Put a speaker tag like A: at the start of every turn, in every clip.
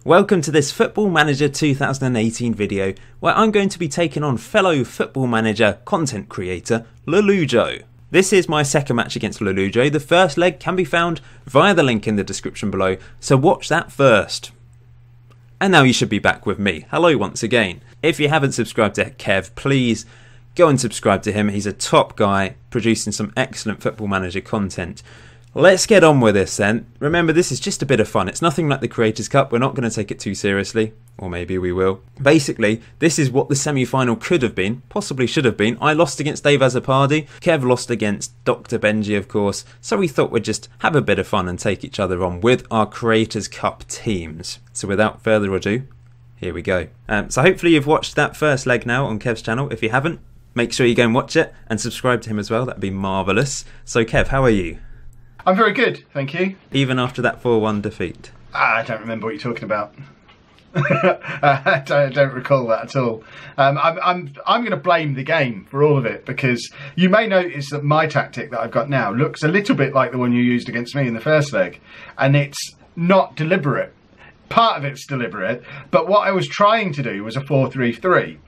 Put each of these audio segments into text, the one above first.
A: Welcome to this Football Manager 2018 video where I'm going to be taking on fellow Football Manager content creator Lollujo. This is my second match against Lollujo. The first leg can be found via the link in the description below, so watch that first. And now you should be back with me. Hello once again. If you haven't subscribed to Kev, please go and subscribe to him. He's a top guy producing some excellent Football Manager content. Let's get on with this then. Remember, this is just a bit of fun. It's nothing like the Creators Cup. We're not going to take it too seriously. Or maybe we will. Basically, this is what the semi-final could have been. Possibly should have been. I lost against Dave Azzopardi. Kev lost against Dr. Benji, of course. So we thought we'd just have a bit of fun and take each other on with our Creators Cup teams. So without further ado, here we go. So hopefully you've watched that first leg now on Kev's channel. If you haven't, make sure you go and watch it. And subscribe to him as well. That'd be marvellous. So Kev, how are you?
B: I'm very good, thank you.
A: Even after that 4-1 defeat?
B: I don't remember what you're talking about. I don't recall that at all. I'm going to blame the game for all of it, because you may notice that my tactic that I've got now looks a little bit like the one you used against me in the first leg, and it's not deliberate. Part of it's deliberate, but what I was trying to do was a 4-3-3.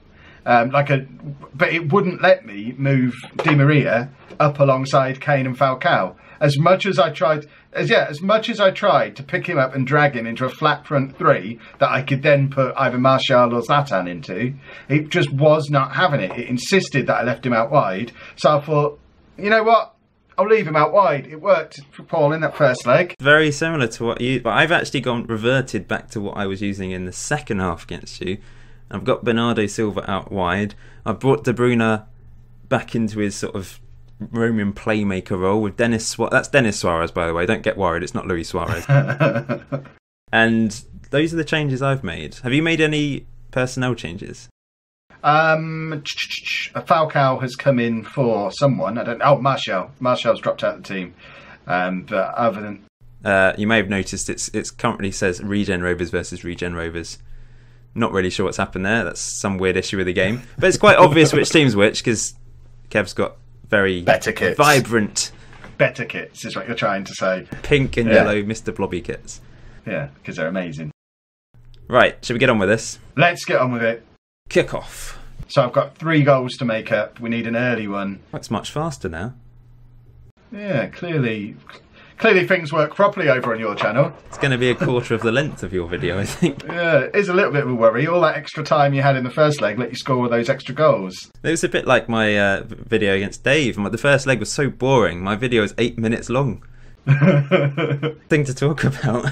B: But it wouldn't let me move Di Maria up alongside Kane and Falcao. As much as I tried to pick him up and drag him into a flat front three that I could then put either Martial or Zlatan into, it just was not having it. It insisted that I left him out wide. So I thought, you know what? I'll leave him out wide. It worked for Paul in that first leg.
A: Very similar to what you... But I've actually reverted back to what I was using in the second half against you. I've got Bernardo Silva out wide. I've brought De Bruyne back into his sort of Romanian playmaker role with Dennis Suarez. That's Dennis Suarez, by the way. Don't get worried. It's not Luis Suarez. And those are the changes I've made. Have you made any personnel changes?
B: Falcao has come in for someone. I don't know. Oh, Martial. Martial's dropped out of the team. But other than...
A: you may have noticed it currently says Regen Rovers versus Regen Rovers. Not really sure what's happened there. That's some weird issue with the game. But it's quite obvious which team's which, because Kev's got very
B: better kits.
A: Vibrant.
B: Better kits is what you're trying to say.
A: Pink and yellow Mr. Blobby kits.
B: Yeah, because they're amazing.
A: Right, should we get on with this?
B: Let's get on with it.
A: Kick off.
B: So I've got 3 goals to make up. We need an early one.
A: That's much faster now.
B: Yeah, clearly things work properly over on your channel.
A: It's going to be a quarter of the length of your video, I think.
B: Yeah, it is a little bit of a worry. All that extra time you had in the first leg let you score all those extra goals.
A: It was a bit like my video against Dave. The first leg was so boring. My video is 8 minutes long. Thing to talk about.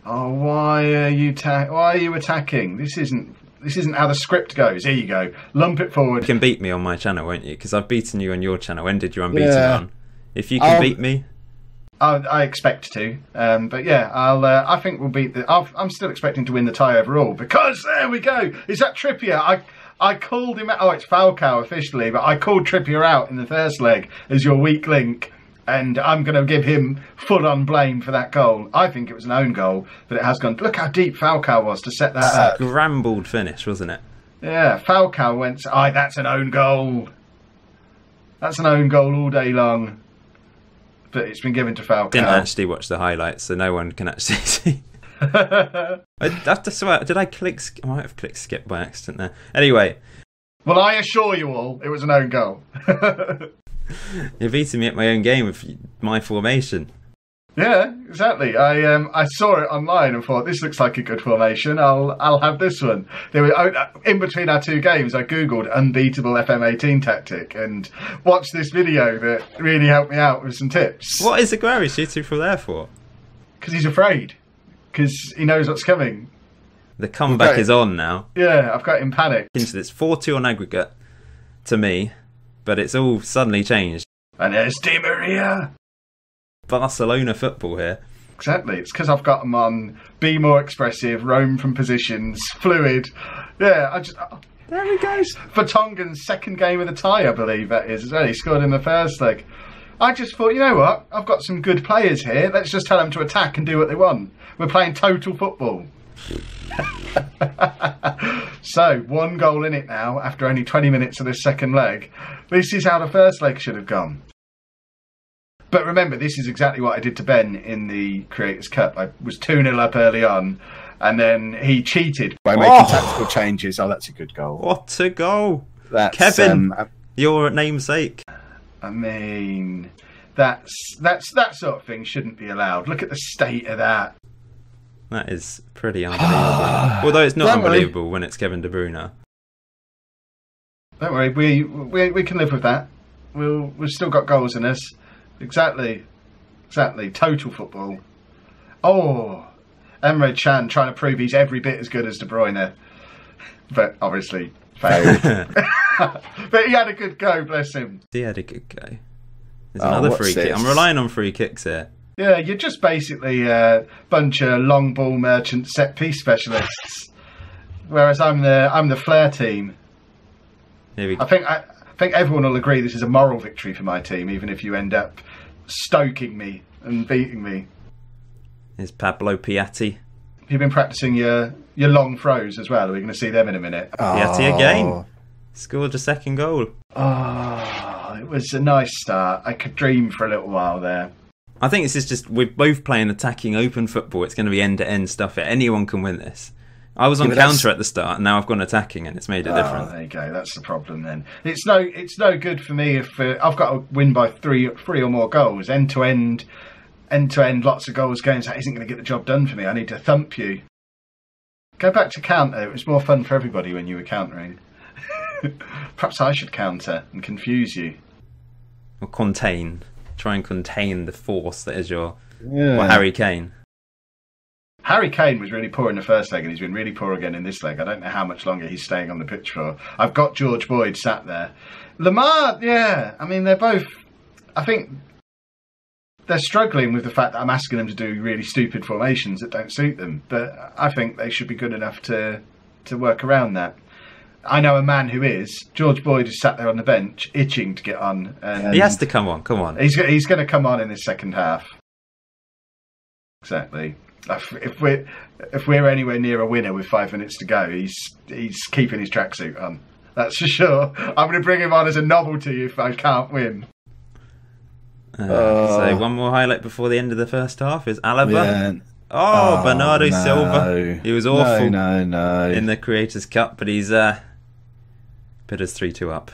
B: Oh, why are you attacking? This isn't how the script goes. Here you go. Lump it forward.
A: You can beat me on my channel, won't you? Because I've beaten you on your channel. When did your unbeaten run? If you can beat me...
B: I expect to, but yeah, I think we'll beat the... I'm still expecting to win the tie overall, because there we go. Is that Trippier? I called him out. Oh, it's Falcao officially, but I called Trippier out in the first leg as your weak link, and I'm going to give him full-on blame for that goal. I think it was an own goal, but it has gone. Look how deep Falcao was to set that up.
A: Scrambled finish, wasn't it?
B: Yeah, Falcao went. That's an own goal. That's an own goal all day long. But it's been given to Falcao.
A: Didn't actually watch the highlights, so no one can actually see. I have to swear, did I click? I might have clicked skip by accident there. Anyway.
B: Well, I assure you all, it was an own goal.
A: You're beating me at my own game with my formation.
B: Yeah, exactly. I saw it online and thought, this looks like a good formation. I'll have this one. In between our 2 games, I googled unbeatable FM18 tactic and watched this video that really helped me out with some tips.
A: What is Aguero shooting from there for?
B: Because he's afraid. Because he knows what's coming.
A: The comeback is on now.
B: Yeah, I've got him panicked.
A: It's 4-2 on aggregate to me, but it's all suddenly changed.
B: And there's Di Maria.
A: Barcelona football here.
B: Exactly. It's because I've got them on be more expressive, roam from positions, fluid. Yeah, there he goes. Vertonghen's second game of the tie, I believe that is. He scored in the first leg. I just thought, you know what? I've got some good players here. Let's just tell them to attack and do what they want. We're playing total football. So, 1 goal in it now after only 20 minutes of this second leg. This is how the first leg should have gone. But remember, this is exactly what I did to Ben in the Creators Cup. I was 2-0 up early on, and then he cheated
C: by making tactical changes. Oh, that's a good goal.
A: What a goal!
C: That's,
A: Kevin, your namesake.
B: I mean, that sort of thing shouldn't be allowed. Look at the state of that.
A: That is pretty unbelievable. Although it's not unbelievable when it's Kevin De Bruyne.
B: Don't worry, we can live with that. We've still got goals in us. Exactly. Total football. Oh, Emre Can trying to prove he's every bit as good as De Bruyne, but obviously failed. But he had a good go, bless him.
A: He had a good go. There's another free kick. I'm relying on free kicks here.
B: Yeah, you're just basically a bunch of long ball merchant set piece specialists, whereas I'm the flair team.
A: Here we go.
B: I think everyone will agree this is a moral victory for my team, even if you end up stoking me and beating me.
A: Here's Pablo Piatti.
B: You've been practicing your long throws as well. Are we going to see them in a minute?
A: Piatti again. Scored a second goal.
B: Oh, it was a nice start. I could dream for a little while there.
A: I think this is just, we're both playing attacking open football. It's going to be end-to-end stuff. Anyone can win this. I was on counter at the start, and now I've gone attacking, and it's made it different.
B: There you go. That's the problem then. It's no good for me if I've got to win by three or more goals. End-to-end, lots of goals games. That isn't going to get the job done for me. I need to thump you. Go back to counter. It was more fun for everybody when you were countering. Perhaps I should counter and confuse you.
A: Or contain. Try and contain the force that is your Harry Kane.
B: Harry Kane was really poor in the first leg, and he's been really poor again in this leg. I don't know how much longer he's staying on the pitch for. I've got George Boyd sat there. Lamar, yeah. I mean, they're both... I think they're struggling with the fact that I'm asking them to do really stupid formations that don't suit them. But I think they should be good enough to work around that. I know a man who is. George Boyd is sat there on the bench, itching to get on. And
A: he has to come on. Come on.
B: He's going to come on in the second half. Exactly. If we're anywhere near a winner with 5 minutes to go, he's keeping his tracksuit on. That's for sure. I'm going to bring him on as a novelty if I can't win.
A: So one more highlight before the end of the first half is Alaba. Yeah. Bernardo Silva. He was awful
C: No.
A: in the Creators Cup, but he's put us 3-2 up.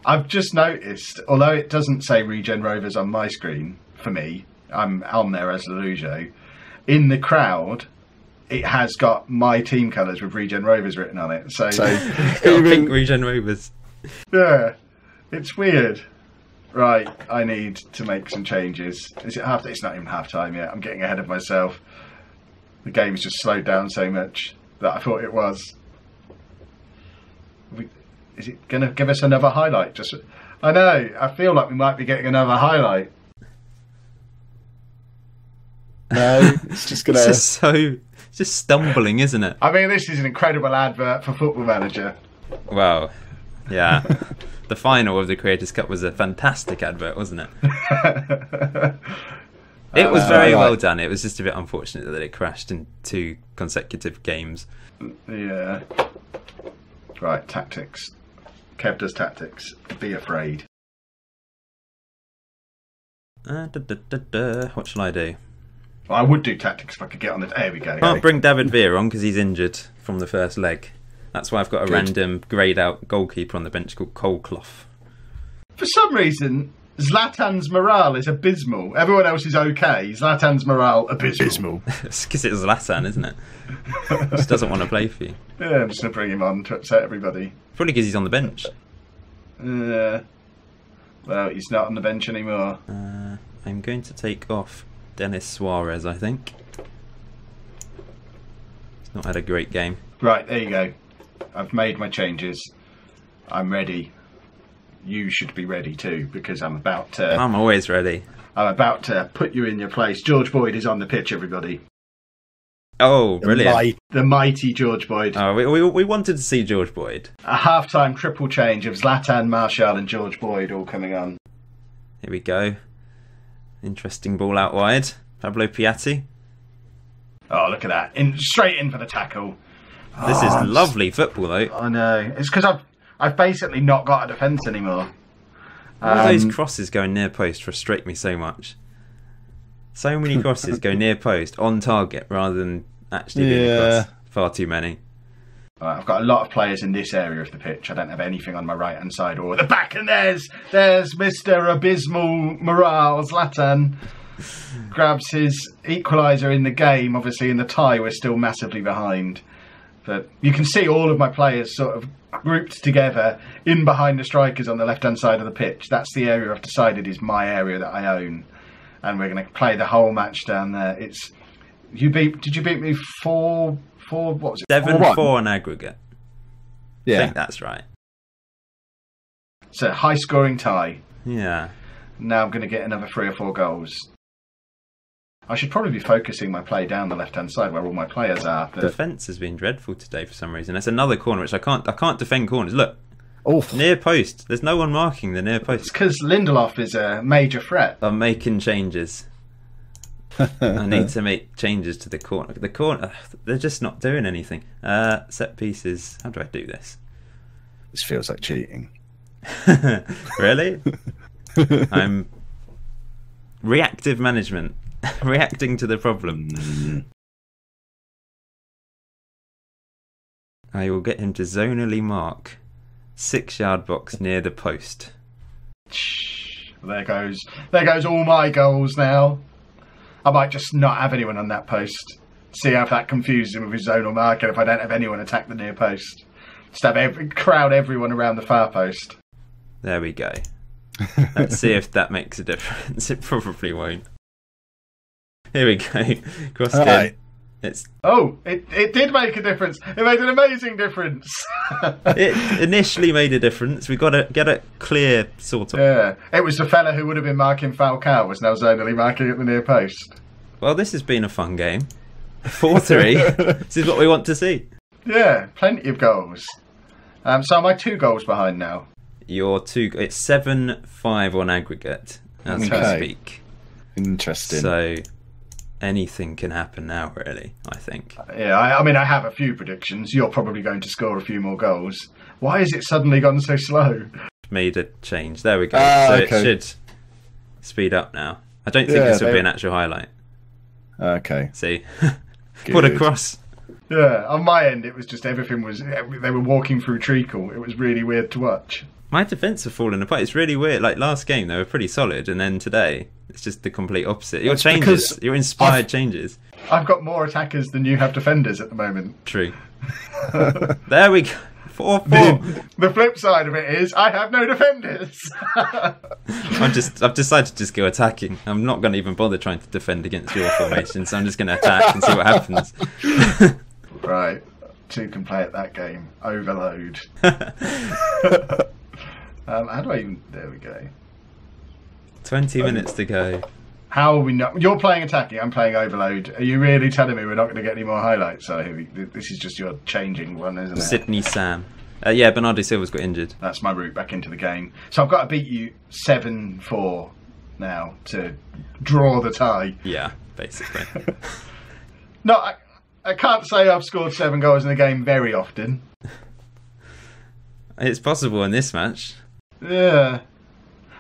B: I've just noticed, although it doesn't say Regen Rovers on my screen, for me, I'm on there as Lollujo, in the crowd, it has got my team colours with Regen Rovers written on it. So
A: pink Regen Rovers.
B: Yeah, it's weird. Right, I need to make some changes. Is it half? It's not even half time yet. I'm getting ahead of myself. The game's just slowed down so much that I thought it was. Is it going to give us another highlight? I know. I feel like we might be getting another highlight.
C: No, it's just going to...
A: It's just stumbling, isn't it?
B: I mean, this is an incredible advert for Football Manager.
A: Wow. Yeah. The final of the Creators Cup was a fantastic advert, wasn't it? It was very well done. It was just a bit unfortunate that it crashed in 2 consecutive games.
B: Yeah. Right, tactics. Kev does tactics. Be afraid.
A: What shall I do?
B: Well, I would do tactics if I could get on the... There we go.
A: Can't bring David Villa on because he's injured from the first leg. That's why I've got a random greyed out goalkeeper on the bench called Coleclough. For
B: some reason, Zlatan's morale is abysmal. Everyone else is okay. Zlatan's morale abysmal.
A: It's because it's Zlatan, isn't it? He just doesn't want to play for you.
B: Yeah, I'm just going to bring him on to upset everybody.
A: Probably because he's on the bench.
B: Well, he's not on the bench anymore.
A: I'm going to take off Denis Suarez, I think. He's not had a great game.
B: Right, there you go. I've made my changes. I'm ready. You should be ready too, because I'm about to...
A: I'm always ready.
B: I'm about to put you in your place. George Boyd is on the pitch, everybody.
A: Oh, brilliant.
B: The mighty George Boyd.
A: Oh, we wanted to see George Boyd.
B: A half-time triple change of Zlatan, Martial and George Boyd all coming on.
A: Here we go. Interesting ball out wide. Pablo Piatti.
B: Oh, look at that. Straight in for the tackle.
A: This is lovely football, though.
B: I know. It's because I've basically not got a defence anymore.
A: All those crosses going near post frustrate me so much. So many crosses go near post on target rather than actually being across. Far too many.
B: Right, I've got a lot of players in this area of the pitch. I don't have anything on my right hand side or the back, and there's Mr. Abysmal Morale. Zlatan grabs his equaliser in the game. Obviously, in the tie, we're still massively behind. But you can see all of my players sort of grouped together in behind the strikers on the left hand side of the pitch. That's the area I've decided is my area that I own, and we're going to play the whole match down there. Did you beat me 4? What was it?
A: 7-4 on aggregate.
C: Yeah.
A: I think that's right.
B: It's a high scoring tie.
A: Yeah.
B: Now I'm going to get another 3 or 4 goals. I should probably be focusing my play down the left hand side where all my players are. But
A: Defence has been dreadful today for some reason. That's another corner which I can't defend corners. Look.
C: Oof.
A: Near post. There's no one marking the near
B: it's
A: post.
B: because Lindelof is a major threat.
A: I'm making changes. I need to make changes to the corner. The corner, they're just not doing anything. Set pieces. How do I do this?
C: This feels like cheating.
A: Really? I'm reactive management. Reacting to the problem. I will get him to zonally mark 6-yard box near the post.
B: There goes all my goals now. I might just not have anyone on that post. See if that confuses him with his zonal marker if I don't have anyone attack the near post. Just have crowd everyone around the far post.
A: There we go. Let's see if that makes a difference. It probably won't. Here we go. Cross in.
C: Right.
B: It did make a difference. It made an amazing difference.
A: It initially made a difference. We got to get it clear, sort of.
B: Yeah, it was the fella who would have been marking Falcao was now zonally marking at the near post.
A: Well, this has been a fun game. 4-3. This is what we want to see.
B: Yeah, plenty of goals. So am I 2 goals behind now?
A: You're 2. It's 7-5 on aggregate as we
C: Okay.
A: speak.
C: Interesting.
A: So anything can happen now, really, I think.
B: Yeah, I mean, I have a few predictions. You're probably going to score a few more goals. Why has it suddenly gone so slow?
A: Made a change. There we go. So
C: okay.
A: it should speed up now. I don't think this will be an actual highlight.
C: Okay.
A: See? What a
C: Good.
A: cross.
B: Yeah, on my end, it was just everything was... They were walking through treacle. It was really weird to watch.
A: My defence have fallen apart. It's really weird. Like last game, they were pretty solid, and then today, it's just the complete opposite. Your
C: It's
A: changes,
C: because
A: your inspired changes.
B: I've got more attackers than you have defenders at the moment.
A: True. There we go. 4-4.
B: The flip side of it is I have no defenders.
A: I've decided to just go attacking. I'm not going to even bother trying to defend against your formation, so I'm just going to attack and see what happens.
B: Right, 2 can play at that game. Overload. How do I even... There we go.
A: 20 minutes to go.
B: How are we not... You're playing attacking, I'm playing overload. Are you really telling me we're not going to get any more highlights? So this is just your changing one, isn't it?
A: Sydney Sam. Yeah, Bernardo Silva's got injured.
B: That's my route back into the game. So I've got to beat you 7-4 now to draw the tie.
A: Yeah, basically.
B: No, I can't say I've scored 7 goals in a game very often.
A: It's possible in this match.
B: Yeah.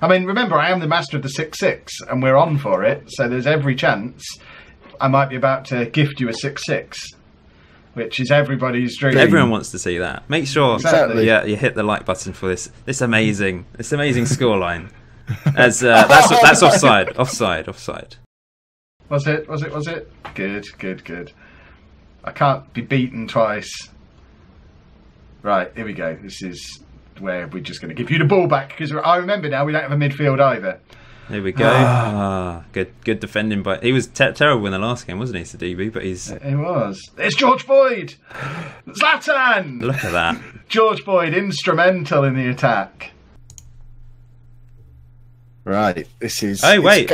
B: I mean, remember, I am the master of the 6-6, and we're on for it, so there's every chance I might be about to gift you a 6-6, which is everybody's dream.
A: Everyone wants to see that. Make sure
B: Exactly.
A: you hit the like button for this amazing scoreline. As that's offside. Offside.
B: Was it? Good. I can't be beaten twice. Right, here we go. This is where we're just going to give you the ball back, because I remember now we don't have a midfield either.
A: Here we go. Good defending by... He was terrible in the last game, wasn't he, Sadibu? But he's...
B: It was. It's George Boyd! Zlatan!
A: Look at that.
B: George Boyd, instrumental in the attack.
C: Right, this is...
A: Oh, wait.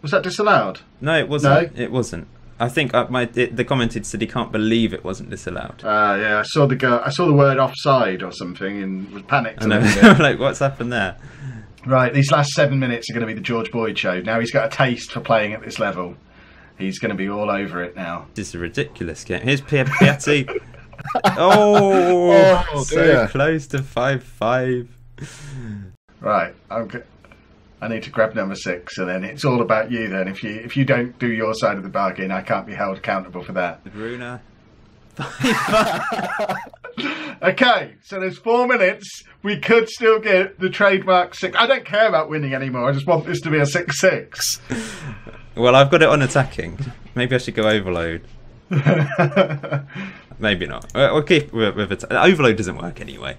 B: Was that disallowed?
A: No, it wasn't.
B: No?
A: It wasn't. I think the commented said he can't believe it wasn't disallowed.
B: Yeah, I saw the word offside or something and was panicked.
A: I know. Like, what's happened there?
B: Right, these last 7 minutes are going to be the George Boyd show. Now he's got a taste for playing at this level. He's going to be all over it now.
A: This is a ridiculous game. Here's Piatti. Oh, so
C: dear.
A: close to 5-5.
B: Right, I need to grab number 6, and then it's all about you. Then if you don't do your side of the bargain, I can't be held accountable for that.
A: Runa.
B: Okay, so there's 4 minutes. We could still get the trademark 6. I don't care about winning anymore. I just want this to be a 6-6.
A: Well, I've got it on attacking. Maybe I should go overload. Maybe not. We'll keep with it. Overload doesn't work anyway.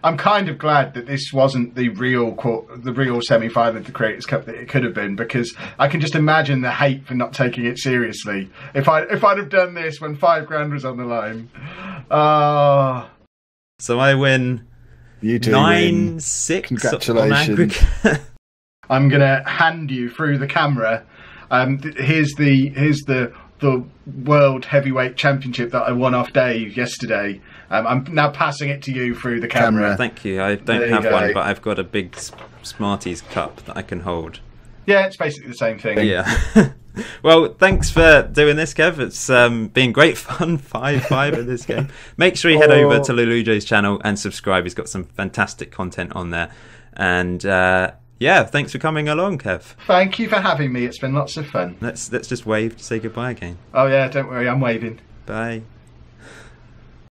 B: I'm kind of glad that this wasn't the real semi-final of the Creators Cup that it could have been, because I can just imagine the hate for not taking it seriously. If I'd have done this when £5,000 was on the line.
A: So I win.
C: You do
A: 9-6.
C: Congratulations.
B: I'm gonna hand you through the camera. Here's the World Heavyweight Championship that I won off Dave yesterday. I'm now passing it to you through the camera.
A: Thank you. I don't have one, but I've got a big Smarties cup that I can hold.
B: Yeah, it's basically the same thing.
A: Yeah. Well, thanks for doing this, Kev. It's been great fun. 5-5 in this game. Make sure you head over to Lollujo's channel and subscribe. He's got some fantastic content on there. And yeah, thanks for coming along, Kev.
B: Thank you for having me. It's been lots of fun.
A: Let's just wave to say goodbye again.
B: Oh yeah, don't worry, I'm waving.
A: Bye.